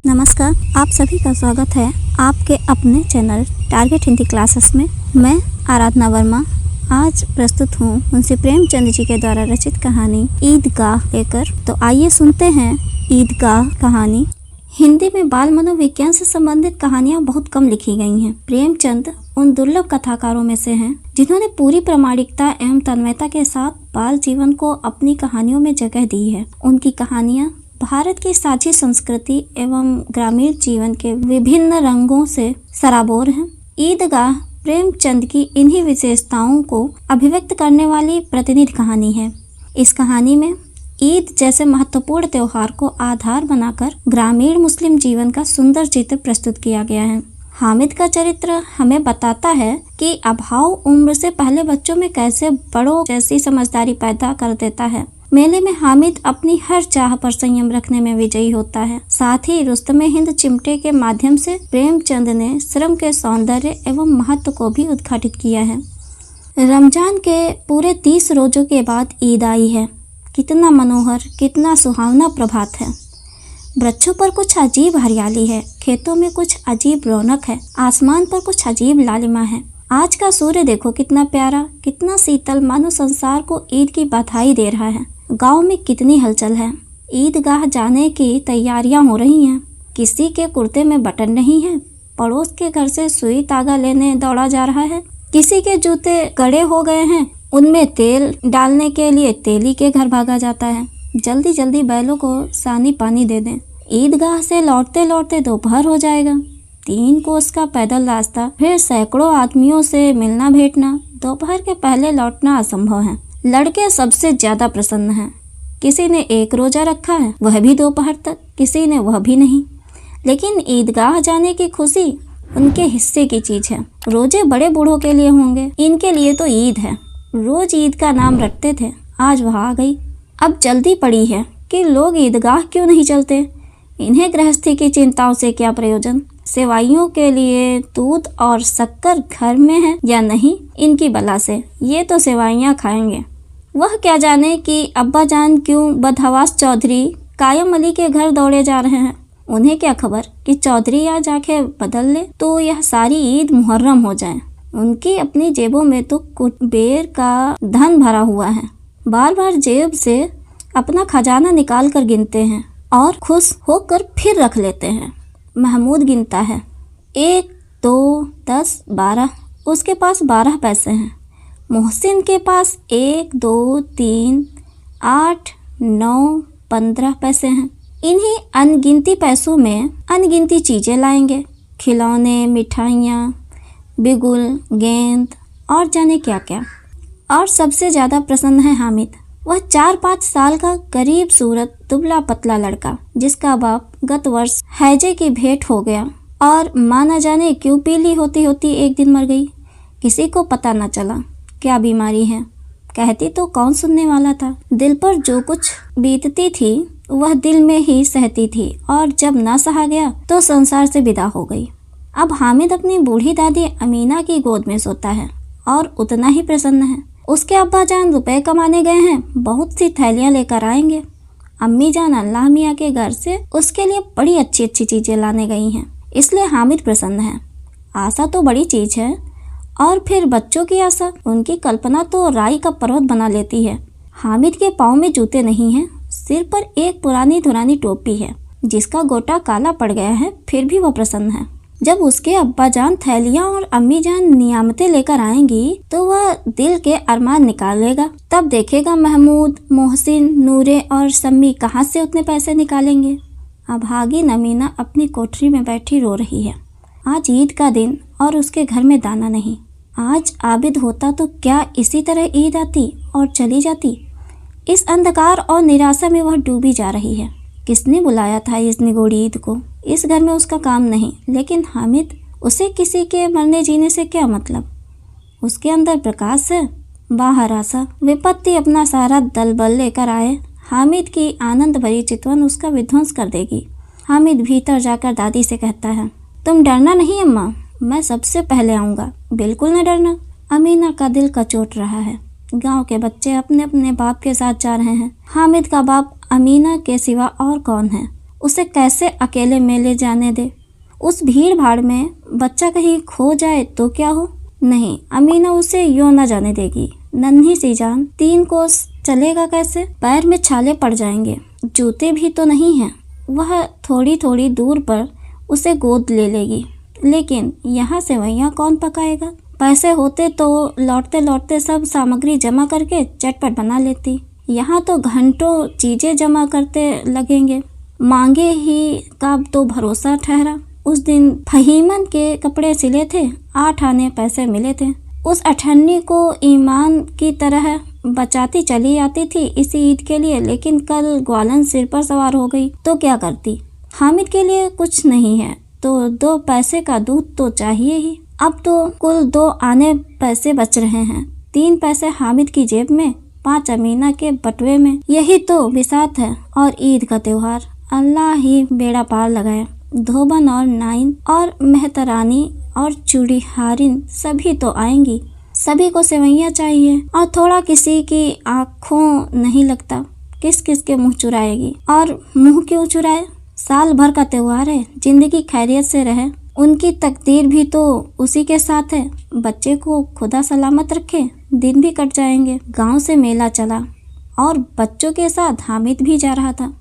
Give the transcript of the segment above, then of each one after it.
नमस्कार, आप सभी का स्वागत है आपके अपने चैनल टारगेट हिंदी क्लासेस में। मैं आराधना वर्मा आज प्रस्तुत हूँ मुंशी प्रेमचंद जी के द्वारा रचित कहानी ईदगाह लेकर। तो आइए सुनते हैं ईदगाह कहानी। हिंदी में बाल मनोविज्ञान से संबंधित कहानियाँ बहुत कम लिखी गई हैं। प्रेमचंद उन दुर्लभ कथाकारों में से हैं जिन्होंने पूरी प्रामाणिकता एवं तन्मयता के साथ बाल जीवन को अपनी कहानियों में जगह दी है। उनकी कहानियाँ भारत की साझी संस्कृति एवं ग्रामीण जीवन के विभिन्न रंगों से सराबोर हैं। ईदगाह प्रेमचंद की इन्हीं विशेषताओं को अभिव्यक्त करने वाली प्रतिनिधि कहानी है। इस कहानी में ईद जैसे महत्वपूर्ण त्योहार को आधार बनाकर ग्रामीण मुस्लिम जीवन का सुंदर चित्र प्रस्तुत किया गया है। हामिद का चरित्र हमें बताता है कि अभाव उम्र से पहले बच्चों में कैसे बड़ों जैसी समझदारी पैदा कर देता है। मेले में हामिद अपनी हर चाह पर संयम रखने में विजयी होता है। साथ ही रुस्तमे हिंद चिमटे के माध्यम से प्रेमचंद ने श्रम के सौंदर्य एवं महत्व को भी उद्घाटित किया है। रमजान के पूरे 30 रोजों के बाद ईद आई है। कितना मनोहर, कितना सुहावना प्रभात है। वृक्षों पर कुछ अजीब हरियाली है, खेतों में कुछ अजीब रौनक है, आसमान पर कुछ अजीब लालिमा है। आज का सूर्य देखो कितना प्यारा, कितना शीतल, मानो संसार को ईद की बधाई दे रहा है। गांव में कितनी हलचल है। ईदगाह जाने की तैयारियां हो रही हैं। किसी के कुर्ते में बटन नहीं है, पड़ोस के घर से सुई तागा लेने दौड़ा जा रहा है। किसी के जूते गड़े हो गए हैं, उनमें तेल डालने के लिए तेली के घर भागा जाता है। जल्दी जल्दी बैलों को सानी पानी दे दें। ईदगाह से लौटते लौटते दोपहर हो जाएगा। 3 कोस का पैदल रास्ता, फिर सैकड़ों आदमियों से मिलना भेंटना। दोपहर के पहले लौटना असंभव है। लड़के सबसे ज्यादा प्रसन्न हैं। किसी ने 1 रोजा रखा है, वह भी दोपहर तक, किसी ने वह भी नहीं। लेकिन ईदगाह जाने की खुशी उनके हिस्से की चीज है। रोजे बड़े बूढ़ों के लिए होंगे, इनके लिए तो ईद है। रोज ईद का नाम रटते थे, आज वह आ गई। अब जल्दी पड़ी है कि लोग ईदगाह क्यों नहीं चलते। इन्हें गृहस्थी की चिंताओं से क्या प्रयोजन। सेवाइयों के लिए दूध और शक्कर घर में है या नहीं, इनकी बला से। ये तो सेवाइयाँ खाएंगे। वह क्या जाने कि अब्बा जान क्यों बदहवास चौधरी कायम अली के घर दौड़े जा रहे हैं। उन्हें क्या खबर कि चौधरी आज आंखें बदल ले तो यह सारी ईद मुहर्रम हो जाए। उनकी अपनी जेबों में तो कुबेर का धन भरा हुआ है। बार बार जेब से अपना खजाना निकाल कर गिनते हैं और खुश होकर फिर रख लेते हैं। महमूद गिनता है, 1, 2, 10, 12। उसके पास 12 पैसे हैं। मोहसिन के पास 1, 2, 3, 8, 9, 15 पैसे हैं। इन्हीं अनगिनती पैसों में अनगिनती चीज़ें लाएंगे। खिलौने, मिठाइयाँ, बिगुल, गेंद और जाने क्या क्या। और सबसे ज़्यादा प्रसन्न है हामिद। वह 4-5 साल का गरीब सूरत दुबला पतला लड़का, जिसका बाप गत वर्ष हैजे की भेंट हो गया और माँ न जाने क्यों पीली होती होती एक दिन मर गई। किसी को पता न चला क्या बीमारी है। कहती तो कौन सुनने वाला था। दिल पर जो कुछ बीतती थी वह दिल में ही सहती थी और जब न सहा गया तो संसार से विदा हो गई। अब हामिद अपनी बूढ़ी दादी अमीना की गोद में सोता है और उतना ही प्रसन्न है। उसके अब्बा जान रुपए कमाने गए हैं, बहुत सी थैलियाँ लेकर आएंगे। अम्मी जान अल्लाह मियाँ के घर से उसके लिए बड़ी अच्छी अच्छी चीज़ें लाने गई हैं, इसलिए हामिद प्रसन्न है। आशा तो बड़ी चीज़ है। और फिर बच्चों की आशा, उनकी कल्पना तो राई का पर्वत बना लेती है। हामिद के पाँव में जूते नहीं हैं, सिर पर एक पुरानी धुरानी टोपी है जिसका गोटा काला पड़ गया है, फिर भी वह प्रसन्न है। जब उसके अब्बा जान थैलियाँ और अम्मी जान नियामतें लेकर आएंगी तो वह दिल के अरमान निकालेगा। तब देखेगा महमूद, मोहसिन, नूरे और सम्मी कहाँ से उतने पैसे निकालेंगे। अभागिन अमीना अपनी कोठरी में बैठी रो रही है। आज ईद का दिन और उसके घर में दाना नहीं। आज आबिद होता तो क्या इसी तरह ईद आती और चली जाती। इस अंधकार और निराशा में वह डूबी जा रही है। किसने बुलाया था इस निगोड़ी ईद को। इस घर में उसका काम नहीं, लेकिन हामिद, उसे किसी के मरने जीने से क्या मतलब। उसके अंदर प्रकाश है, बाहर आशा। विपत्ति अपना सारा दल बल लेकर आए, हामिद की आनंद भरी चितवन उसका विध्वंस कर देगी। हामिद भीतर जाकर दादी से कहता है, तुम डरना नहीं अम्मा, मैं सबसे पहले आऊँगा। बिल्कुल न डरना। अमीना का दिल कचोट रहा है। गांव के बच्चे अपने अपने बाप के साथ जा रहे हैं। हामिद का बाप अमीना के सिवा और कौन है। उसे कैसे अकेले मेले जाने दे। उस भीड़ भाड़ में बच्चा कहीं खो जाए तो क्या हो। नहीं, अमीना उसे यूं न जाने देगी। नन्ही सी जान 3 कोस चलेगा कैसे? पैर में छाले पड़ जाएंगे, जूते भी तो नहीं हैं। वह थोड़ी थोड़ी दूर पर उसे गोद ले लेगी, लेकिन यहाँ सेवइयाँ कौन पकाएगा? पैसे होते तो लौटते लौटते सब सामग्री जमा करके चटपट बना लेती। यहाँ तो घंटों चीजें जमा करते लगेंगे। मांगे ही का तो भरोसा ठहरा। उस दिन फहीमन के कपड़े सिले थे, 8 आने पैसे मिले थे। उस अठन्नी को ईमान की तरह बचाती चली आती थी इसी ईद के लिए, लेकिन कल ग्वालन सिर पर सवार हो गई तो क्या करती? हामिद के लिए कुछ नहीं है तो 2 पैसे का दूध तो चाहिए ही। अब तो कुल 2 आने पैसे बच रहे हैं, 3 पैसे हामिद की जेब में, 5 अमीना के बटुए में। यही तो बिसात है और ईद का त्योहार। अल्लाह ही बेड़ा पार लगाए। धोबन और नाइन और मेहतरानी और चूड़ी हारिन सभी तो आएंगी। सभी को सेवइयाँ चाहिए और थोड़ा किसी की आँखों नहीं लगता। किस किस के मुंह चुराएगी? और मुंह क्यों चुराए? साल भर का त्योहार है, जिंदगी खैरियत से रहे। उनकी तकदीर भी तो उसी के साथ है। बच्चे को खुदा सलामत रखे, दिन भी कट जाएंगे। गांव से मेला चला और बच्चों के साथ हामिद भी जा रहा था।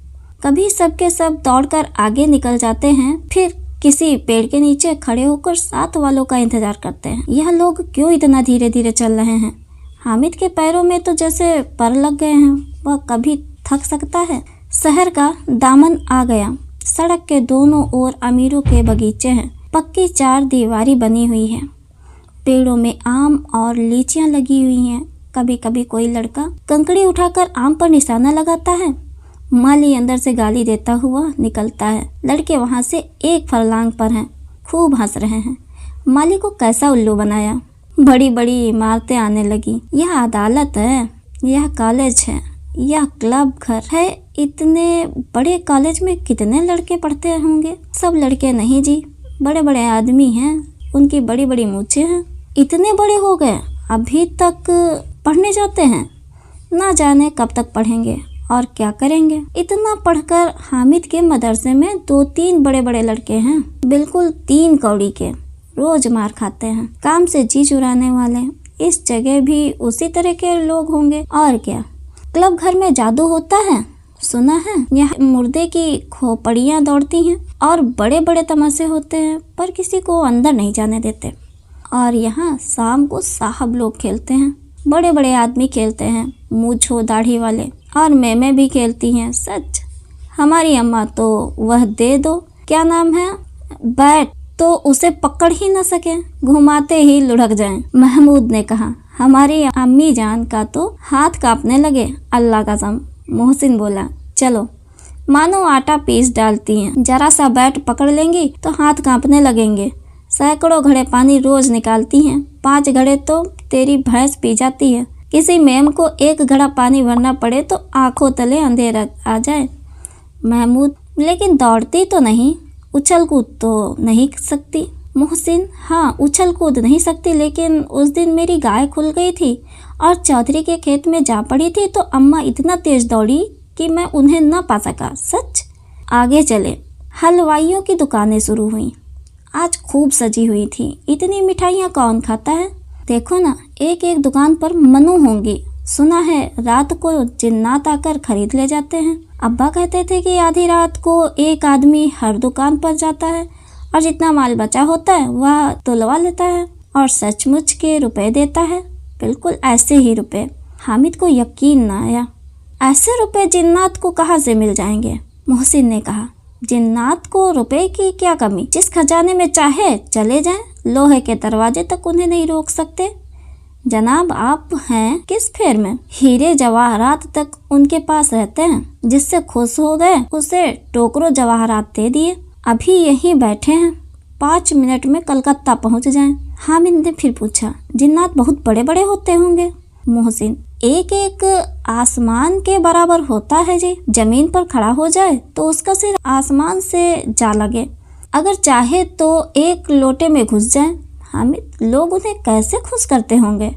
कभी सबके सब दौड़कर आगे निकल जाते हैं, फिर किसी पेड़ के नीचे खड़े होकर साथ वालों का इंतजार करते हैं। यह लोग क्यों इतना धीरे धीरे चल रहे हैं? हामिद के पैरों में तो जैसे पर लग गए हैं। वह कभी थक सकता है? शहर का दामन आ गया। सड़क के दोनों ओर अमीरों के बगीचे हैं। पक्की 4 दीवारी बनी हुई है। पेड़ों में आम और लीचियां लगी हुई हैं। कभी कभी कोई लड़का कंकड़ी उठाकर आम पर निशाना लगाता है। माली अंदर से गाली देता हुआ निकलता है। लड़के वहां से 1 फरलांग पर हैं, खूब हंस रहे हैं। माली को कैसा उल्लू बनाया। बड़ी बड़ी इमारतें आने लगी। यह अदालत है, यह कॉलेज है, यह क्लब घर है। इतने बड़े कॉलेज में कितने लड़के पढ़ते होंगे? सब लड़के नहीं जी, बड़े बड़े आदमी हैं, उनकी बड़ी बड़ी मूछें हैं। इतने बड़े हो गए, अभी तक पढ़ने जाते हैं। ना जाने कब तक पढ़ेंगे और क्या करेंगे। इतना पढ़कर हामिद के मदरसे में 2-3 बड़े बड़े लड़के हैं, बिल्कुल 3 कौड़ी के, रोज मार खाते हैं, काम से जी चुराने वाले। इस जगह भी उसी तरह के लोग होंगे और क्या। क्लब घर में जादू होता है, सुना है। यहाँ मुर्दे की खोपड़ियाँ दौड़ती हैं और बड़े बड़े तमाशे होते हैं, पर किसी को अंदर नहीं जाने देते। और यहाँ शाम को साहब लोग खेलते हैं, बड़े बड़े आदमी खेलते हैं, मूंछों दाढ़ी वाले, और मैमें भी खेलती हैं। सच, हमारी अम्मा तो वह दे दो, क्या नाम है, बैट, तो उसे पकड़ ही न सके, घुमाते ही लुढ़क जाएं। महमूद ने कहा। हमारी अम्मी जान का तो हाथ कांपने लगे। अल्लाह कसम, मोहसिन बोला। चलो, मानो आटा पीस डालती हैं, जरा सा बैट पकड़ लेंगी तो हाथ कांपने लगेंगे। सैकड़ों घड़े पानी रोज निकालती हैं, 5 घड़े तो तेरी भैंस पी जाती है। किसी मेम को 1 घड़ा पानी भरना पड़े तो आंखों तले अंधेरा आ जाए। महमूद, लेकिन दौड़ती तो नहीं, उछल कूद तो नहीं सकती। मोहसिन, हाँ उछल कूद नहीं सकती, लेकिन उस दिन मेरी गाय खुल गई थी और चौधरी के खेत में जा पड़ी थी तो अम्मा इतना तेज दौड़ी कि मैं उन्हें न पा सका। सच। आगे चले। हलवाइयों की दुकानें शुरू हुई। आज खूब सजी हुई थी। इतनी मिठाइयाँ कौन खाता है? देखो ना, एक एक दुकान पर मनु होंगी। सुना है रात को जिन्नात आकर खरीद ले जाते हैं। अब्बा कहते थे कि आधी रात को एक आदमी हर दुकान पर जाता है और जितना माल बचा होता है वह तुलवा लेता है और सचमुच के रुपए देता है। बिल्कुल ऐसे ही रुपए। हामिद को यकीन न आया। ऐसे रुपए जिन्नात को कहाँ से मिल जाएंगे? मोहसिन ने कहा। जिन्नात को रुपए की क्या कमी? जिस खजाने में चाहे चले जाएं, लोहे के दरवाजे तक उन्हें नहीं रोक सकते। जनाब, आप हैं किस फेर में? हीरे जवाहरात तक उनके पास रहते हैं। जिससे खुश हो गए उसे टोकरो जवाहरात दे दिए। अभी यहीं बैठे हैं, 5 मिनट में कलकत्ता पहुंच जाएं। हामिद ने फिर पूछा, जिन्नात बहुत बड़े बड़े होते होंगे? मोहसिन, एक एक आसमान के बराबर होता है जी। जमीन पर खड़ा हो जाए तो उसका सिर आसमान से जा लगे। अगर चाहे तो एक लोटे में घुस जाए। हामिद, लोग उन्हें कैसे खुश करते होंगे?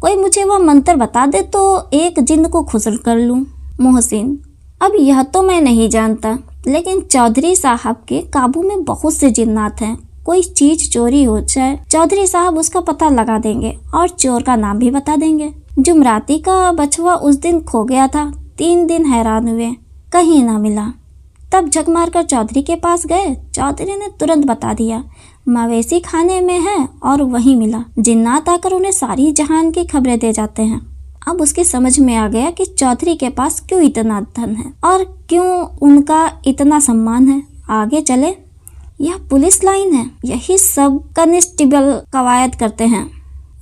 कोई मुझे वह मंत्र बता दे तो एक जिन्न को खुश कर लूं। मोहसिन, अब यह तो मैं नहीं जानता। लेकिन चौधरी साहब के काबू में बहुत से जिन्नात हैं। कोई चीज चोरी हो जाए, चौधरी साहब उसका पता लगा देंगे और चोर का नाम भी बता देंगे। जुमराती का बछवा उस दिन खो गया था। 3 दिन हैरान हुए, कहीं ना मिला। तब झक मारकर चौधरी के पास गए। चौधरी ने तुरंत बता दिया, मवेशी खाने में है और वहीं मिला। जिन्नात आकर उन्हें सारी जहान की खबरें दे जाते हैं। अब उसकी समझ में आ गया कि चौधरी के पास क्यों इतना धन है और क्यों उनका इतना सम्मान है। आगे चले, यह पुलिस लाइन है। यही सब कांस्टेबल कवायद करते हैं।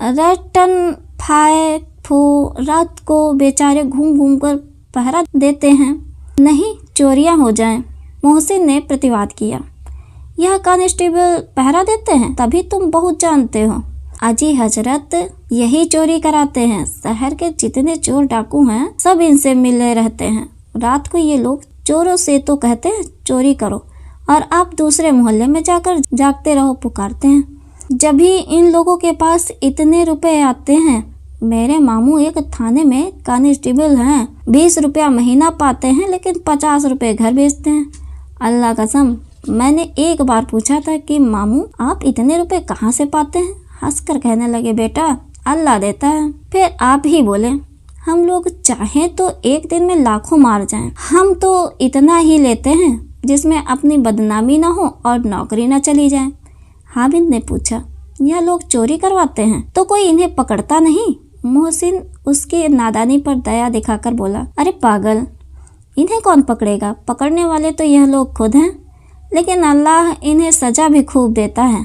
रटन फाय फू रात को बेचारे घूम घूम कर पहरा देते हैं, नहीं चोरियां हो जाएं। मोहसिन ने प्रतिवाद किया, यह कांस्टेबल पहरा देते हैं, तभी तुम बहुत जानते हो। अजी हजरत, यही चोरी कराते हैं। शहर के जितने चोर डाकू हैं सब इनसे मिले रहते हैं। रात को ये लोग चोरों से तो कहते हैं चोरी करो और आप दूसरे मोहल्ले में जाकर जागते रहो पुकारते हैं। जब भी इन लोगों के पास इतने रुपए आते हैं, मेरे मामू एक थाने में कांस्टेबल हैं, 20 रुपया महीना पाते हैं लेकिन 50 रुपए घर भेजते हैं। अल्लाह कसम, मैंने एक बार पूछा था कि मामू आप इतने रुपए कहाँ से पाते हैं? हंसकर कहने लगे, बेटा अल्लाह देता है। फिर आप ही बोले, हम लोग चाहें तो एक दिन में लाखों मार जाएं। हम तो इतना ही लेते हैं जिसमें अपनी बदनामी ना हो और नौकरी ना चली जाए। हामिद ने पूछा, यह लोग चोरी करवाते हैं तो कोई इन्हें पकड़ता नहीं? मोहसिन उसकी नादानी पर दया दिखाकर बोला, अरे पागल, इन्हें कौन पकड़ेगा? पकड़ने वाले तो यह लोग खुद हैं, लेकिन अल्लाह इन्हें सजा भी खूब देता है।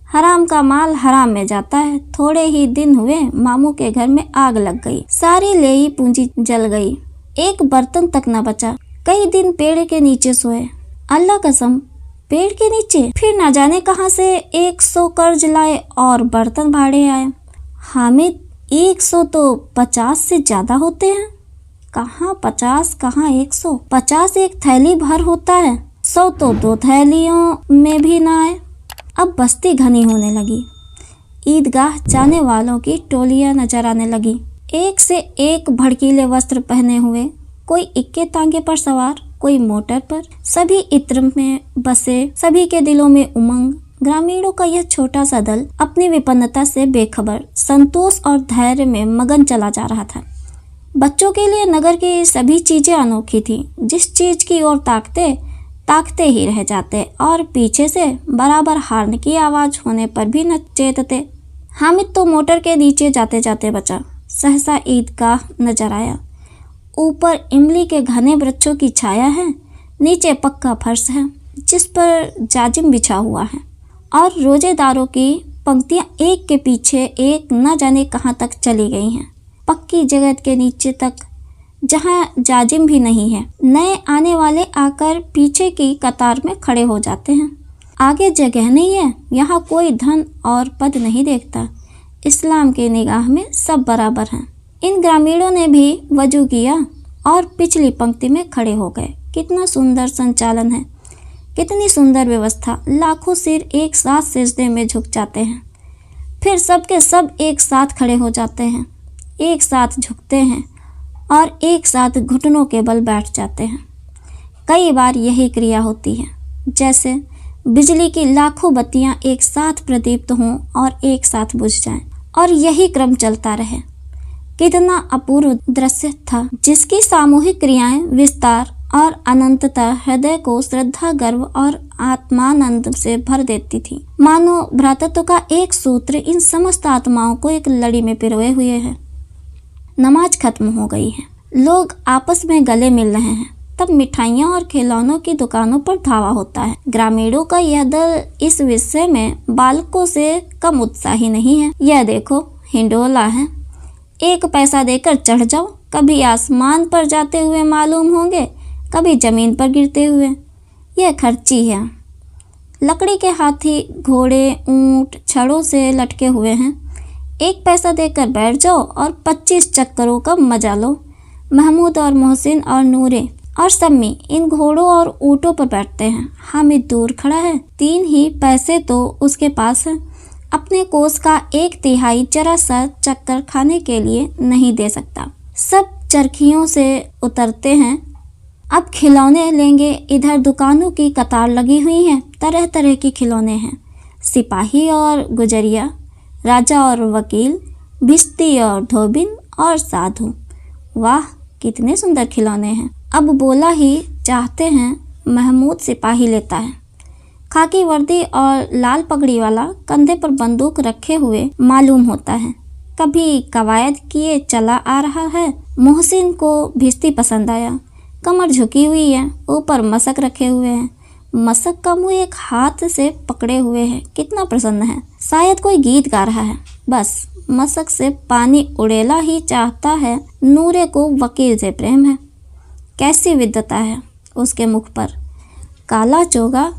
हराम का माल हराम में जाता है। थोड़े ही दिन हुए मामू के घर में आग लग गई, सारी लेई पूंजी जल गई, एक बर्तन तक न बचा। कई दिन पेड़ के नीचे सोए। अल्लाह कसम, पेड़ के नीचे? फिर न जाने कहां से 100 कर्ज लाए और बर्तन भाड़े आए। हामिद, 100 तो 50 से ज्यादा होते हैं। कहाँ 50 कहाँ 100? 50 एक थैली भर होता है, 100 तो 2 थैलियों में भी ना आए। अब बस्ती घनी होने लगी। ईदगाह जाने वालों की टोलियां नजर आने लगी, एक से एक भड़कीले वस्त्र पहने हुए, कोई इक्के तांगे पर सवार, कोई मोटर पर। सभी इत्र में बसे, सभी के दिलों में उमंग। ग्रामीणों का यह छोटा सा दल अपनी विपन्नता से बेखबर, संतोष और धैर्य में मगन चला जा रहा था। बच्चों के लिए नगर की सभी चीजें अनोखी थी। जिस चीज की ओर ताकते ही रह जाते और पीछे से बराबर हार्न की आवाज होने पर भी न चेतते। हामिद तो मोटर के नीचे जाते जाते बचा। सहसा ईदगाह नजर आया। ऊपर इमली के घने वृक्षों की छाया है, नीचे पक्का फर्श है जिस पर जाजिम बिछा हुआ है और रोजेदारों की पंक्तियां एक के पीछे एक न जाने कहां तक चली गई हैं, पक्की जगह के नीचे तक, जहां जाजिम भी नहीं है। नए आने वाले आकर पीछे की कतार में खड़े हो जाते हैं। आगे जगह नहीं है, यहाँ कोई धन और पद नहीं देखता। इस्लाम की निगाह में सब बराबर हैं। इन ग्रामीणों ने भी वजू किया और पिछली पंक्ति में खड़े हो गए। कितना सुंदर संचालन है, कितनी सुंदर व्यवस्था। लाखों सिर एक साथ सिजदे में झुक जाते हैं, फिर सबके सब एक साथ खड़े हो जाते हैं, एक साथ झुकते हैं और एक साथ घुटनों के बल बैठ जाते हैं। कई बार यही क्रिया होती है, जैसे बिजली की लाखों बत्तियां एक साथ प्रदीप्त हों और एक साथ बुझ जाएं, और यही क्रम चलता रहे। कितना अपूर्व दृश्य था, जिसकी सामूहिक क्रियाएं, विस्तार और अनंतता हृदय को श्रद्धा, गर्व और आत्मानंद से भर देती थी। मानो भ्रातृत्व का एक सूत्र इन समस्त आत्माओं को एक लड़ी में पिरोए हुए है। नमाज खत्म हो गई है, लोग आपस में गले मिल रहे हैं। तब मिठाइयों और खिलौनों की दुकानों पर धावा होता है। ग्रामीणों का यह दल इस विषय में बालकों से कम उत्साही नहीं है। यह देखो, हिंडोला है, 1 पैसा देकर चढ़ जाओ, कभी आसमान पर जाते हुए मालूम होंगे, कभी जमीन पर गिरते हुए। यह खर्ची है। लकड़ी के हाथी, घोड़े, ऊंट छड़ों से लटके हुए हैं। 1 पैसा देकर बैठ जाओ और 25 चक्करों का मजा लो। महमूद और मोहसिन और नूरे और सम्मी इन घोड़ों और ऊँटों पर बैठते हैं। हामिद दूर खड़ा है, 3 ही पैसे तो उसके पास है। अपने कोष का 1/3 जरा सा चक्कर खाने के लिए नहीं दे सकता। सब चरखियों से उतरते हैं, अब खिलौने लेंगे। इधर दुकानों की कतार लगी हुई है, तरह तरह के खिलौने हैं। सिपाही और गुजरिया, राजा और वकील, भिश्ती और धोबिन और साधु। वाह, कितने सुंदर खिलौने हैं। अब बोला ही चाहते हैं। महमूद सिपाही लेता है। खाकी वर्दी और लाल पगड़ी वाला, कंधे पर बंदूक रखे हुए मालूम होता है। कभी कवायद किए चला आ रहा है। मोहसिन को भिश्ती पसंद आया। कमर झुकी हुई है, ऊपर मशक रखे हुए हैं। मशक का मुंह एक हाथ से पकड़े हुए है। कितना प्रसन्न है, शायद कोई गीत गा रहा है। बस मशक से पानी उड़ेला ही चाहता है। नूरे को वकील से प्रेम है। कैसी विद्वता है उसके मुख पर। काला चोगा,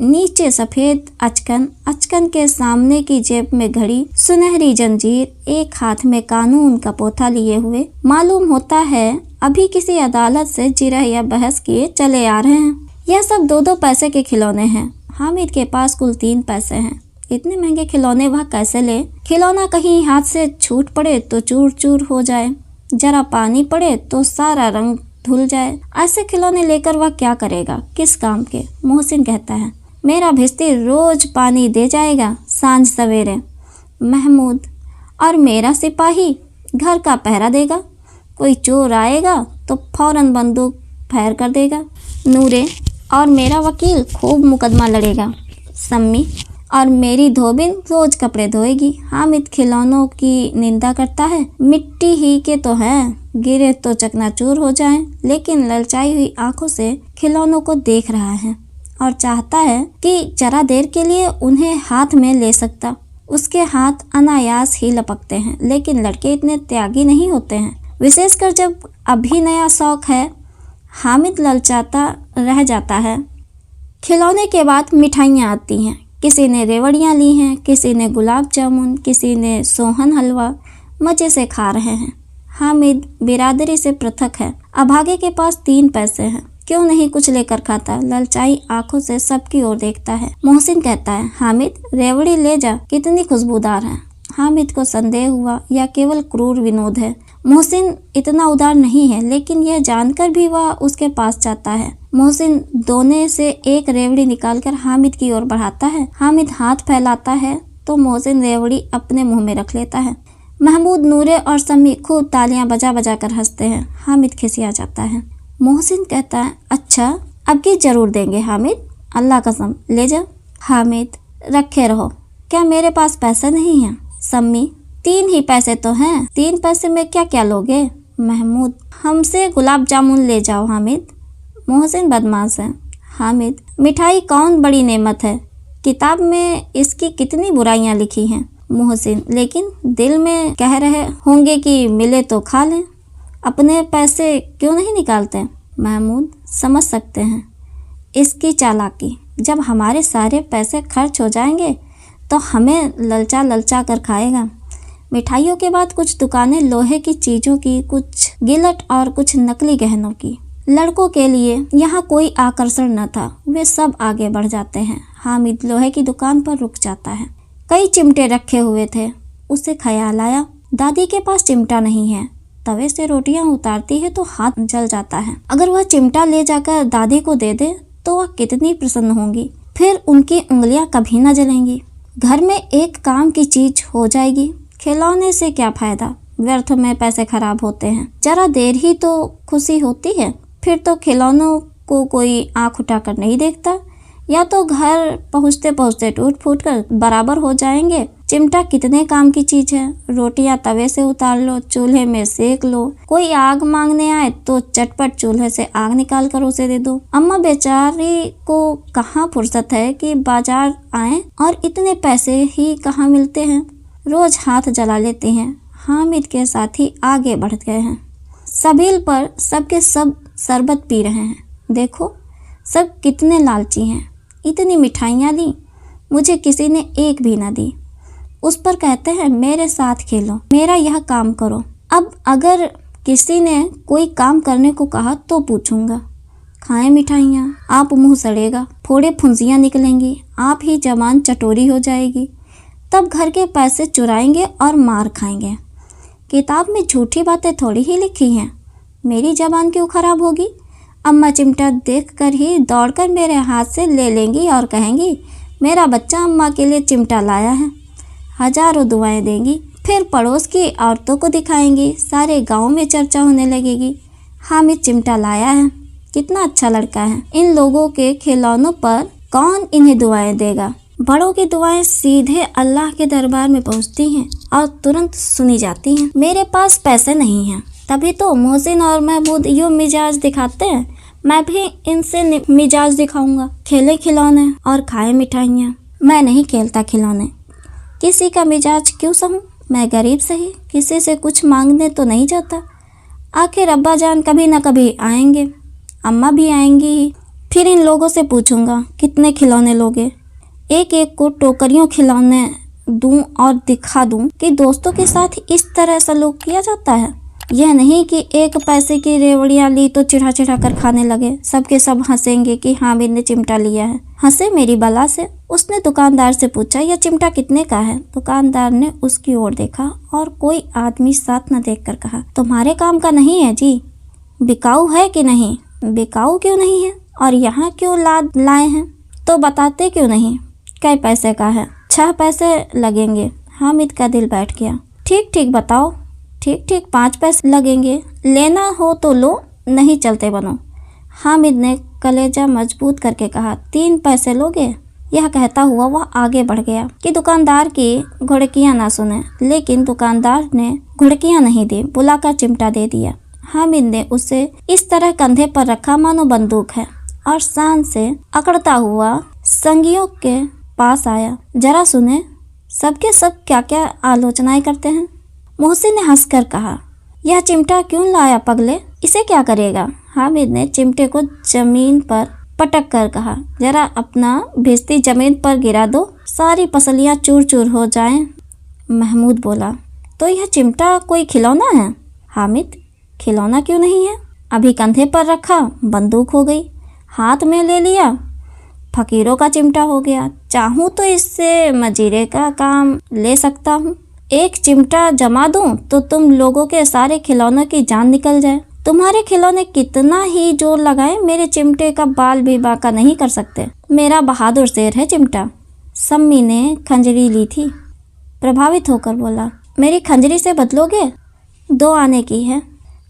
नीचे सफेद अचकन, अचकन के सामने की जेब में घड़ी, सुनहरी जंजीर, एक हाथ में कानून का पोथा लिए हुए। मालूम होता है अभी किसी अदालत से जिरह या बहस किए चले आ रहे हैं। यह सब 2-2 पैसे के खिलौने हैं। हामिद के पास कुल 3 पैसे हैं। इतने महंगे खिलौने वह कैसे ले? खिलौना कहीं हाथ से छूट पड़े तो चूर चूर हो जाए, जरा पानी पड़े तो सारा रंग धुल जाए। ऐसे खिलौने लेकर वह क्या करेगा, किस काम के? मोहसिन कहता है, मेरा भिश्ती रोज पानी दे जाएगा सांझ सवेरे। महमूद, और मेरा सिपाही घर का पहरा देगा। कोई चोर आएगा तो फौरन बंदूक फायर कर देगा। नूरे, और मेरा वकील खूब मुकदमा लड़ेगा। सम्मी, और मेरी धोबिन रोज कपड़े धोएगी। हामिद खिलौनों की निंदा करता है। मिट्टी ही के तो हैं, गिरे तो चकनाचूर हो जाएं। लेकिन ललचाई हुई आंखों से खिलौनों को देख रहा है और चाहता है कि जरा देर के लिए उन्हें हाथ में ले सकता। उसके हाथ अनायास ही लपकते हैं। लेकिन लड़के इतने त्यागी नहीं होते हैं, विशेषकर जब अभी नया शौक है। हामिद ललचाता रह जाता है। खिलौने के बाद मिठाइयाँ आती हैं। किसी ने रेवड़ियाँ ली हैं, किसी ने गुलाब जामुन, किसी ने सोहन हलवा। मज़े से खा रहे हैं। हामिद बिरादरी से पृथक है। अभागे के पास 3 पैसे हैं, क्यों नहीं कुछ लेकर खाता? ललचाई आंखों से सबकी ओर देखता है। मोहसिन कहता है, हामिद रेवड़ी ले जा, कितनी खुशबूदार है। हामिद को संदेह हुआ या केवल क्रूर विनोद है। मोहसिन इतना उदार नहीं है, लेकिन यह जानकर भी वह उसके पास जाता है। मोहसिन दोने से एक रेवड़ी निकालकर हामिद की ओर बढ़ाता है। हामिद हाथ फैलाता है तो मोहसिन रेवड़ी अपने मुंह में रख लेता है। महमूद, नूरे और सम्मी खूब तालियां बजा बजा कर हंसते हैं। हामिद खिसिया जाता है। मोहसिन कहता है, अच्छा अब की जरूर देंगे हामिद, अल्लाह कसम ले जा। हामिद, रखे रहो, क्या मेरे पास पैसे नहीं हैं? सम्मी, 3 ही पैसे तो हैं, 3 पैसे में क्या क्या लोगे? महमूद, हमसे गुलाब जामुन ले जाओ हामिद। मोहसिन बदमाश है। हामिद, मिठाई कौन बड़ी नेमत है, किताब में इसकी कितनी बुराइयां लिखी हैं। मोहसिन, लेकिन दिल में कह रहे होंगे कि मिले तो खा लें, अपने पैसे क्यों नहीं निकालते? महमूद, समझ सकते हैं इसकी चालाकी। जब हमारे सारे पैसे खर्च हो जाएंगे तो हमें ललचा ललचा कर खाएगा। मिठाइयों के बाद कुछ दुकानें लोहे की चीज़ों की, कुछ गिलट और कुछ नकली गहनों की। लड़कों के लिए यहाँ कोई आकर्षण न था, वे सब आगे बढ़ जाते हैं। हामिद लोहे की दुकान पर रुक जाता है। कई चिमटे रखे हुए थे। उसे ख्याल आया, दादी के पास चिमटा नहीं है। तवे से रोटियां उतारती है तो हाथ जल जाता है। अगर वह चिमटा ले जाकर दादी को दे दे तो वह कितनी प्रसन्न होंगी। फिर उनकी उंगलियां कभी न जलेंगी। घर में एक काम की चीज हो जाएगी। खिलौने से क्या फायदा, व्यर्थ में पैसे खराब होते हैं। जरा देर ही तो खुशी होती है, फिर तो खिलौनों को कोई आंख उठाकर नहीं देखता, या तो घर पहुँचते पहुँचते टूट फूट कर बराबर हो जाएंगे। चिमटा कितने काम की चीज है। रोटियां तवे से उतार लो, चूल्हे में सेक लो। कोई आग मांगने आए तो चटपट चूल्हे से आग निकाल कर उसे दे दो। अम्मा बेचारी को कहाँ फुर्सत है कि बाजार आए, और इतने पैसे ही कहाँ मिलते हैं। रोज हाथ जला लेते हैं। हामिद के साथी आगे बढ़ गए हैं। सबील पर सबके सब शरबत पी रहे हैं। देखो सब कितने लालची हैं। इतनी मिठाइयाँ दी, मुझे किसी ने एक भी ना दी। उस पर कहते हैं मेरे साथ खेलो, मेरा यह काम करो। अब अगर किसी ने कोई काम करने को कहा तो पूछूंगा, खाएं मिठाइयाँ, आप मुंह सड़ेगा, फोड़े फुंसियाँ निकलेंगी, आप ही जबान चटोरी हो जाएगी। तब घर के पैसे चुराएंगे और मार खाएंगे। किताब में झूठी बातें थोड़ी ही लिखी हैं, मेरी जबान क्यों खराब होगी। अम्मा चिमटा देखकर ही दौड़कर मेरे हाथ से ले लेंगी और कहेंगी, मेरा बच्चा अम्मा के लिए चिमटा लाया है। हजारों दुआएं देंगी। फिर पड़ोस की औरतों को दिखाएंगी। सारे गांव में चर्चा होने लगेगी, हामिद चिमटा लाया है, कितना अच्छा लड़का है। इन लोगों के खिलौनों पर कौन इन्हें दुआएं देगा। बड़ों की दुआएं सीधे अल्लाह के दरबार में पहुंचती हैं और तुरंत सुनी जाती हैं। मेरे पास पैसे नहीं हैं, तभी तो मोहसिन और महमूद यूं मिजाज दिखाते हैं। मैं भी इनसे मिजाज दिखाऊंगा। खेले खिलौने और खाए मिठाइयाँ। मैं नहीं खेलता खिलौने। किसी का मिजाज क्यों सहूं। मैं गरीब सही, किसी से कुछ मांगने तो नहीं जाता। आखिर अब्बा जान कभी ना कभी आएंगे, अम्मा भी आएंगी ही। फिर इन लोगों से पूछूंगा, कितने खिलौने लोगे। एक एक को टोकरियों खिलौने दूं और दिखा दूं कि दोस्तों के साथ इस तरह सलूक किया जाता है। यह नहीं कि एक पैसे की रेवड़ियाँ ली तो चिढ़ा चिढ़ा कर खाने लगे। सबके सब हंसेंगे कि हामिद ने चिमटा लिया है। हंसे मेरी बला से। उसने दुकानदार से पूछा, यह चिमटा कितने का है। दुकानदार ने उसकी ओर देखा और कोई आदमी साथ न देखकर कहा, तुम्हारे काम का नहीं है जी। बिकाऊ है कि नहीं। बिकाऊ क्यों नहीं है और यहाँ क्यों लाए हैं, तो बताते क्यों नहीं। कै पैसे का है। 6 पैसे लगेंगे। हामिद का दिल बैठ गया। ठीक ठीक बताओ। ठीक ठीक 5 पैसे लगेंगे। लेना हो तो लो, नहीं चलते बनो। हामिद ने कलेजा मजबूत करके कहा, 3 पैसे लोगे। यह कहता हुआ वह आगे बढ़ गया कि दुकानदार की घुड़कियां ना सुने। लेकिन दुकानदार ने घुड़कियां नहीं दी, बुलाकर चिमटा दे दिया। हामिद ने उसे इस तरह कंधे पर रखा मानो बंदूक है और शान से अकड़ता हुआ संगियों के पास आया। जरा सुने, सबके सब क्या क्या आलोचनाएं करते हैं। मोहसिन ने हंसकर कहा, यह चिमटा क्यों लाया पगले, इसे क्या करेगा। हामिद ने चिमटे को जमीन पर पटक कर कहा, जरा अपना भिश्ती जमीन पर गिरा दो, सारी पसलियां चूर चूर हो जाएं। महमूद बोला, तो यह चिमटा कोई खिलौना है। हामिद, खिलौना क्यों नहीं है। अभी कंधे पर रखा, बंदूक हो गई। हाथ में ले लिया, फकीरों का चिमटा हो गया। चाहूँ तो इससे मजीरे का काम ले सकता हूँ। एक चिमटा जमा दूं तो तुम लोगों के सारे खिलौनों की जान निकल जाए। तुम्हारे खिलौने कितना ही जोर लगाए, मेरे चिमटे का बाल भी बांका नहीं कर सकते। मेरा बहादुर शेर है चिमटा। सम्मी ने खंजरी ली थी, प्रभावित होकर बोला, मेरी खंजरी से बदलोगे। 2 आने की है।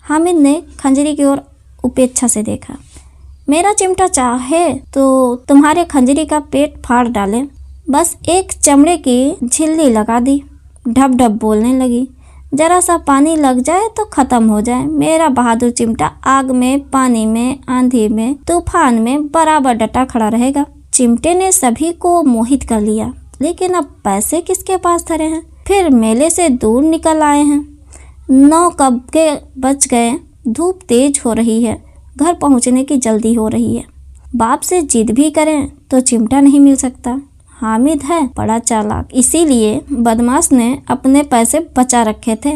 हामिद ने खंजरी की ओर उपेक्षा से देखा। मेरा चिमटा चाहे तो तुम्हारे खंजरी का पेट फाड़ डाले। बस एक चमड़े की झिल्ली लगा दी। ढप ढप बोलने लगी। जरा सा पानी लग जाए तो खत्म हो जाए। मेरा बहादुर चिमटा आग में, पानी में, आंधी में, तूफान में बराबर डटा खड़ा रहेगा। चिमटे ने सभी को मोहित कर लिया। लेकिन अब पैसे किसके पास धरे हैं। फिर मेले से दूर निकल आए हैं। 9 कब के बज गए। धूप तेज हो रही है। घर पहुंचने की जल्दी हो रही है। बाप से जिद भी करें तो चिमटा नहीं मिल सकता। हामिद है बड़ा चालाक, इसीलिए बदमाश ने अपने पैसे बचा रखे थे।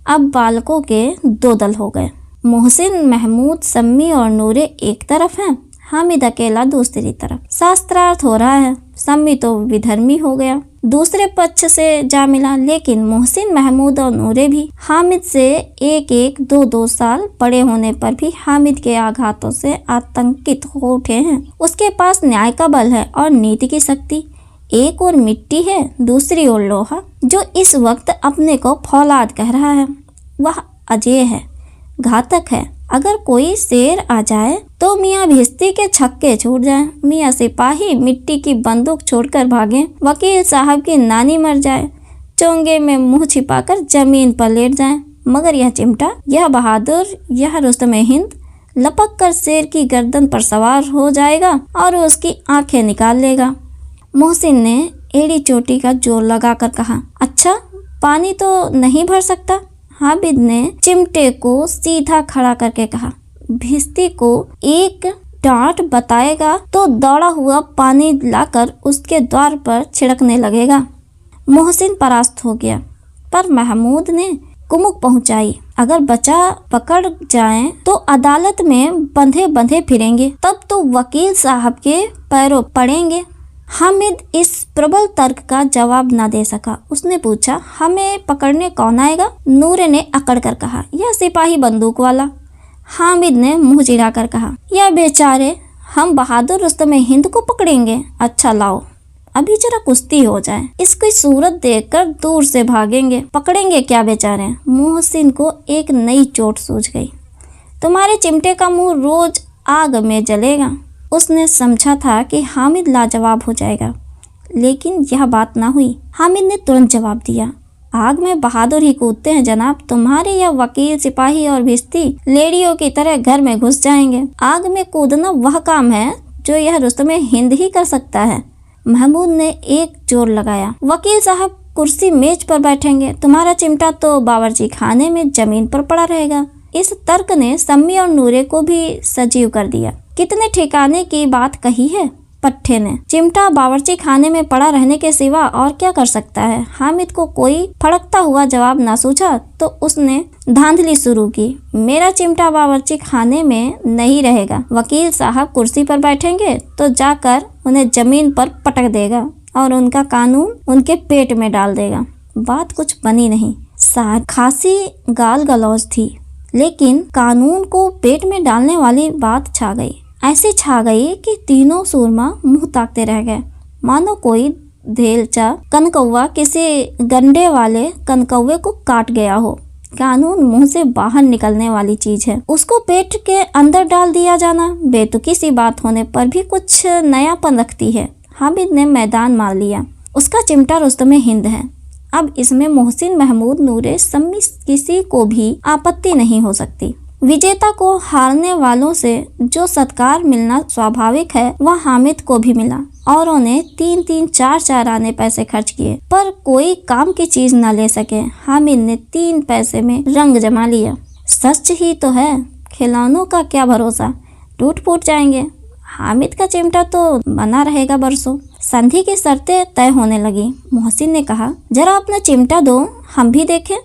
अब बालकों के 2 दल हो गए। मोहसिन, महमूद, सम्मी और नूरे एक तरफ हैं, हामिद अकेला दूसरी तरफ। शास्त्रार्थ हो रहा है। सम्मी तो विधर्मी हो गया, दूसरे पक्ष से जा मिला। लेकिन मोहसिन, महमूद और नूरे भी हामिद से 1-1, 2-2 साल बड़े होने पर भी हामिद के आघातों से आतंकित हो उठे हैं। उसके पास न्याय का बल है और नीति की शक्ति। एक और मिट्टी है, दूसरी ओर लोहा, जो इस वक्त अपने को फौलाद कह रहा है। वह अजय है, घातक है। अगर कोई शेर आ जाए तो मियाँ भिश्ती के छक्के छूट जाए, मियाँ सिपाही मिट्टी की बंदूक छोड़कर भागे, वकील साहब की नानी मर जाए, चोंगे में मुंह छिपाकर जमीन पर लेट जाए। मगर यह चिमटा, यह बहादुर, यह रुस्तमे हिंद लपक कर शेर की गर्दन पर सवार हो जाएगा और उसकी आंखें निकाल लेगा। मोहसिन ने एड़ी चोटी का जोर लगाकर कहा, अच्छा पानी तो नहीं भर सकता। हामिद ने चिमटे को सीधा खड़ा करके कहा, भिश्ती को एक डांट बताएगा तो दौड़ा हुआ पानी लाकर उसके द्वार पर छिड़कने लगेगा। मोहसिन परास्त हो गया, पर महमूद ने कुमुक पहुंचाई। अगर बचा पकड़ जाए तो अदालत में बंधे बंधे फिरेंगे, तब तो वकील साहब के पैरों पड़ेंगे। हामिद इस प्रबल तर्क का जवाब न दे सका। उसने पूछा, हमें पकड़ने कौन आएगा। नूरे ने अकड़ कर कहा, यह सिपाही बंदूक वाला। हामिद ने मुंह चिढ़ाकर कहा, यह बेचारे हम बहादुर रुस्तम हिंद को पकड़ेंगे। अच्छा लाओ, अभी जरा कुश्ती हो जाए, इसकी सूरत देखकर दूर से भागेंगे। पकड़ेंगे क्या बेचारे? मोहसिन को एक नई चोट सूझ गई। तुम्हारे चिमटे का मुंह रोज आग में जलेगा। उसने समझा था कि हामिद लाजवाब हो जाएगा, लेकिन यह बात ना हुई। हामिद ने तुरंत जवाब दिया, आग में बहादुर ही कूदते हैं जनाब। तुम्हारे यह वकील, सिपाही और भिश्ती लेडियों की तरह घर में घुस जाएंगे। आग में कूदना वह काम है जो यह रुस्तम हिंद ही कर सकता है। महमूद ने एक जोर लगाया, वकील साहब कुर्सी मेज पर बैठेंगे, तुम्हारा चिमटा तो बावर्ची खाने में जमीन पर पड़ा रहेगा। इस तर्क ने सम्मी और नूरे को भी सजीव कर दिया। कितने ठिकाने की बात कही है पट्टे ने। चिमटा बावर्ची खाने में पड़ा रहने के सिवा और क्या कर सकता है? हामिद को कोई फड़कता हुआ जवाब ना सूझा तो उसने धांधली शुरू की, मेरा चिमटा बावर्ची खाने में नहीं रहेगा। वकील साहब कुर्सी पर बैठेंगे तो जाकर उन्हें जमीन पर पटक देगा और उनका कानून उनके पेट में डाल देगा। बात कुछ बनी नहीं। खासी गाल गलौज थी, लेकिन कानून को पेट में डालने वाली बात छा गई। ऐसी छा गई कि तीनों सूरमा मुंह ताकते रह गए, मानो कोई धेलचा कनकौवा किसी गंडे वाले कनकौवे को काट गया हो। कानून मुंह से बाहर निकलने वाली चीज है, उसको पेट के अंदर डाल दिया जाना बेतुकी सी बात होने पर भी कुछ नयापन रखती है। हामिद ने मैदान मार लिया। उसका चिमटा रुस्तम हिंद है। अब इसमें मोहसिन, महमूद, नूरे, सम्मी किसी को भी आपत्ति नहीं हो सकती। विजेता को हारने वालों से जो सत्कार मिलना स्वाभाविक है वह हामिद को भी मिला। औरों ने 3-3, 4-4 आने पैसे खर्च किए पर कोई काम की चीज न ले सके। हामिद ने 3 पैसे में रंग जमा लिया। सच ही तो है, खिलौनों का क्या भरोसा, टूट फूट जाएंगे। हामिद का चिमटा तो बना रहेगा बरसों। संधि की शर्तें तय होने लगी। मोहसिन ने कहा, जरा अपना चिमटा दो, हम भी देखें।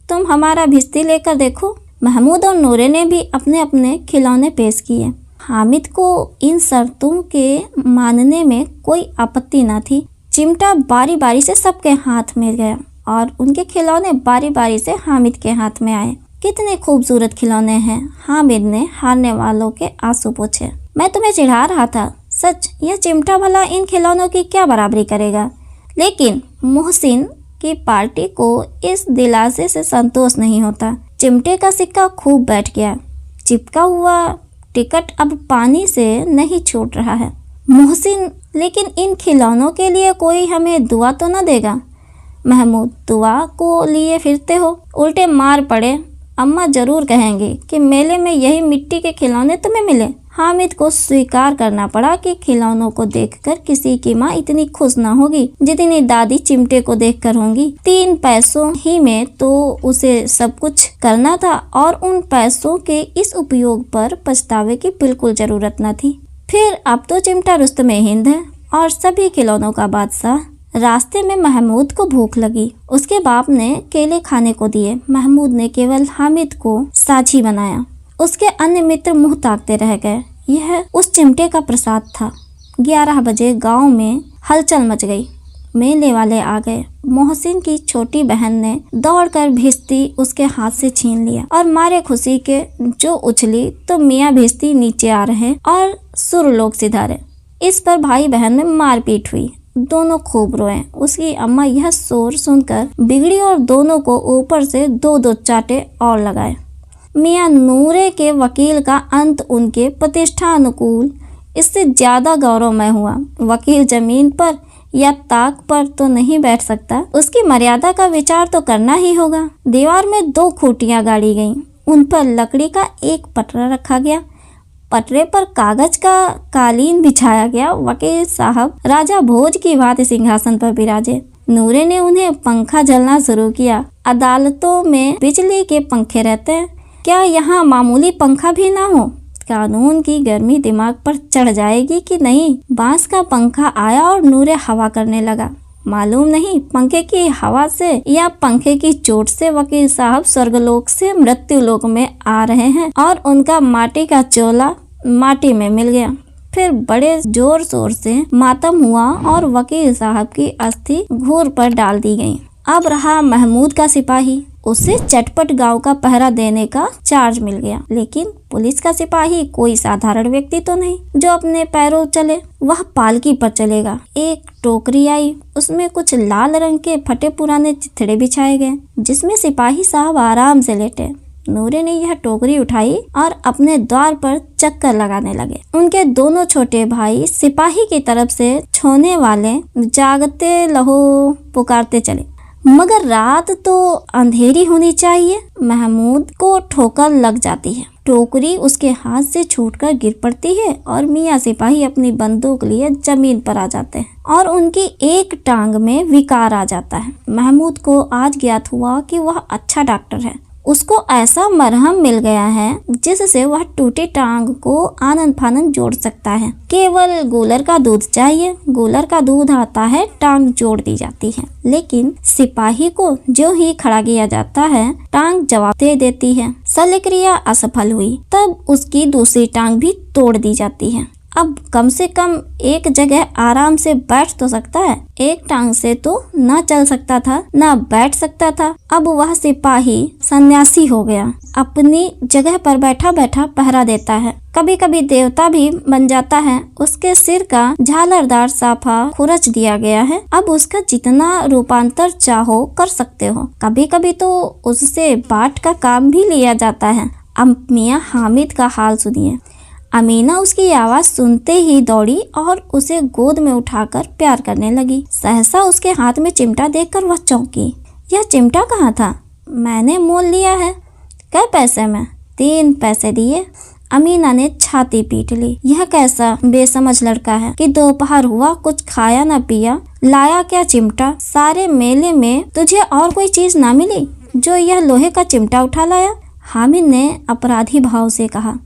तुम हमारा भिश्ती लेकर देखो। महमूद और नूरे ने भी अपने अपने खिलौने पेश किए। हामिद को इन शर्तों के मानने में कोई आपत्ति न थी। चिमटा बारी बारी से सबके हाथ में गया और उनके खिलौने बारी बारी से हामिद के हाथ में आए। कितने खूबसूरत खिलौने हैं, हामिद ने हारने वालों के आंसू पोंछे। मैं तुम्हें चिढ़ा रहा था, सच यह चिमटा भला इन खिलौनों की क्या बराबरी करेगा। लेकिन मोहसिन की पार्टी को इस दिलासे से संतोष नहीं होता। चिमटे का सिक्का खूब बैठ गया। चिपका हुआ टिकट अब पानी से नहीं छूट रहा है। मोहसिन, लेकिन इन खिलौनों के लिए कोई हमें दुआ तो न देगा? महमूद, दुआ को लिए फिरते हो, उल्टे मार पड़े। अम्मा जरूर कहेंगी कि मेले में यही मिट्टी के खिलौने तुम्हें मिले। हामिद को स्वीकार करना पड़ा कि खिलौनों को देखकर किसी की माँ इतनी खुश न होगी जितनी दादी चिमटे को देखकर होंगी। 3 पैसों ही में तो उसे सब कुछ करना था और उन पैसों के इस उपयोग पर पछतावे की बिल्कुल जरूरत न थी। फिर अब तो चिमटा रुस्तम हिंद है और सभी खिलौनों का बादशाह। रास्ते में महमूद को भूख लगी। उसके बाप ने केले खाने को दिए। महमूद ने केवल हामिद को साझी बनाया। उसके अन्य मित्र मुंह ताकते रह गए। यह उस चिमटे का प्रसाद था। 11 बजे गांव में हलचल मच गई। मेले वाले आ गए। मोहसिन की छोटी बहन ने दौड़कर भिश्ती उसके हाथ से छीन लिया और मारे खुशी के जो उछली तो मियाँ भिश्ती नीचे आ रहे और सुर लोग सिधारे। इस पर भाई बहन में मारपीट हुई। दोनों खूब रोए। उसकी अम्मा यह शोर सुनकर बिगड़ी और दोनों को ऊपर से 2-2 चाटे और लगाए। मियाँ नूरे के वकील का अंत उनके प्रतिष्ठानुकूल इससे ज्यादा गौरवमय हुआ। वकील जमीन पर या ताक पर तो नहीं बैठ सकता, उसकी मर्यादा का विचार तो करना ही होगा। दीवार में 2 खूंटियां गाड़ी गईं। उन पर लकड़ी का एक पटरा रखा गया। पटरे पर कागज का कालीन बिछाया गया। वकील साहब राजा भोज की भांति सिंहासन पर विराजे। नूरे ने उन्हें पंखा झलना शुरू किया। अदालतों में बिजली के पंखे रहते हैं, क्या यहाँ मामूली पंखा भी ना हो? कानून की गर्मी दिमाग पर चढ़ जाएगी कि नहीं। बांस का पंखा आया और नूरे हवा करने लगा। मालूम नहीं पंखे की हवा से या पंखे की चोट से वकील साहब स्वर्गलोक से मृत्युलोक में आ रहे हैं और उनका माटी का चोला माटी में मिल गया। फिर बड़े जोर शोर से मातम हुआ और वकील साहब की अस्थि घूर पर डाल दी गई। अब रहा महमूद का सिपाही। उसे चटपट गांव का पहरा देने का चार्ज मिल गया, लेकिन पुलिस का सिपाही कोई साधारण व्यक्ति तो नहीं जो अपने पैरों चले, वह पालकी पर चलेगा। एक टोकरी आई, उसमें कुछ लाल रंग के फटे पुराने चिथड़े बिछाए गए जिसमें सिपाही साहब आराम से लेटे। नूरे ने यह टोकरी उठाई और अपने द्वार पर चक्कर लगाने लगे। उनके दोनों छोटे भाई सिपाही की तरफ से छोने वाले जागते लहो पुकारते चले, मगर रात तो अंधेरी होनी चाहिए। महमूद को ठोकर लग जाती है, टोकरी उसके हाथ से छूटकर गिर पड़ती है और मियाँ सिपाही अपनी बंदूक लिए जमीन पर आ जाते हैं और उनकी एक टांग में विकार आ जाता है। महमूद को आज ज्ञात हुआ कि वह अच्छा डॉक्टर है। उसको ऐसा मरहम मिल गया है जिससे वह टूटी टांग को आनन फानन जोड़ सकता है। केवल गूलर का दूध चाहिए, गूलर का दूध आता है, टांग जोड़ दी जाती है। लेकिन सिपाही को जो ही खड़ा किया जाता है, टांग जवाब दे देती है। शल्यक्रिया असफल हुई, तब उसकी दूसरी टांग भी तोड़ दी जाती है। अब कम से कम एक जगह आराम से बैठ तो सकता है। एक टांग से तो न चल सकता था, न बैठ सकता था। अब वह सिपाही सन्यासी हो गया, अपनी जगह पर बैठा बैठा पहरा देता है। कभी कभी देवता भी बन जाता है। उसके सिर का झालरदार साफा खुरच दिया गया है। अब उसका जितना रूपांतर चाहो कर सकते हो। कभी कभी तो उससे बाट का काम भी लिया जाता है। अब मियाँ हामिद का हाल सुनिए। अमीना उसकी आवाज सुनते ही दौड़ी और उसे गोद में उठाकर प्यार करने लगी। सहसा उसके हाथ में चिमटा देखकर वह चौंकी। यह चिमटा कहाँ था? मैंने मोल लिया है। कै पैसे में? 3 पैसे दिए। अमीना ने छाती पीट ली। यह कैसा बेसमझ लड़का है कि दोपहर हुआ कुछ खाया न पिया, लाया क्या चिमटा? सारे मेले में तुझे और कोई चीज ना मिली जो यह लोहे का चिमटा उठा लाया? हामिद ने अपराधी भाव से कहा,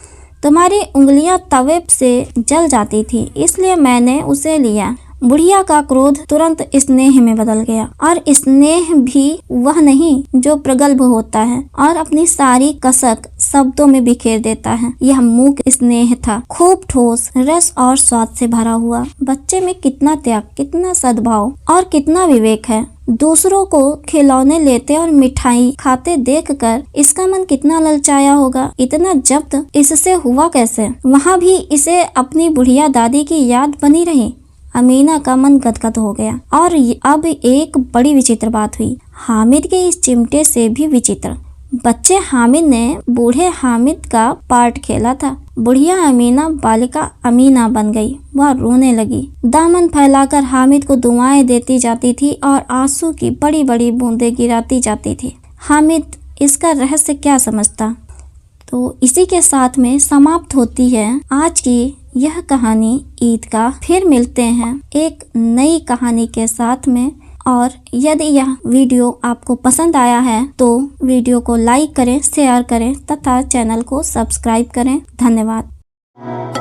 तुम्हारी उंगलियां तवे से जल जाती थी, इसलिए मैंने उसे लिया। बुढ़िया का क्रोध तुरंत स्नेह में बदल गया, और स्नेह भी वह नहीं जो प्रगल्भ होता है और अपनी सारी कसक शब्दों में बिखेर देता है। यह मूक स्नेह था, खूब ठोस, रस और स्वाद से भरा हुआ। बच्चे में कितना त्याग, कितना सद्भाव और कितना विवेक है। दूसरों को खिलौने लेते और मिठाई खाते देखकर इसका मन कितना ललचाया होगा। इतना जब्त इससे हुआ कैसे? वहाँ भी इसे अपनी बुढ़िया दादी की याद बनी रही। अमीना का मन गदगद हो गया। और अब एक बड़ी विचित्र बात हुई। हामिद के इस चिमटे से भी विचित्र। बच्चे हामिद ने बूढ़े हामिद का पार्ट खेला था। बुढ़िया अमीना बालिका अमीना बन गई। वह रोने लगी, दामन फैलाकर हामिद को दुआएं देती जाती थी और आंसू की बड़ी बड़ी बूंदें गिराती जाती थी। हामिद इसका रहस्य क्या समझता? तो इसी के साथ में समाप्त होती है आज की यह कहानी ईद का। फिर मिलते हैं एक नई कहानी के साथ में। और यदि यह वीडियो आपको पसंद आया है तो वीडियो को लाइक करें, शेयर करें तथा चैनल को सब्सक्राइब करें। धन्यवाद।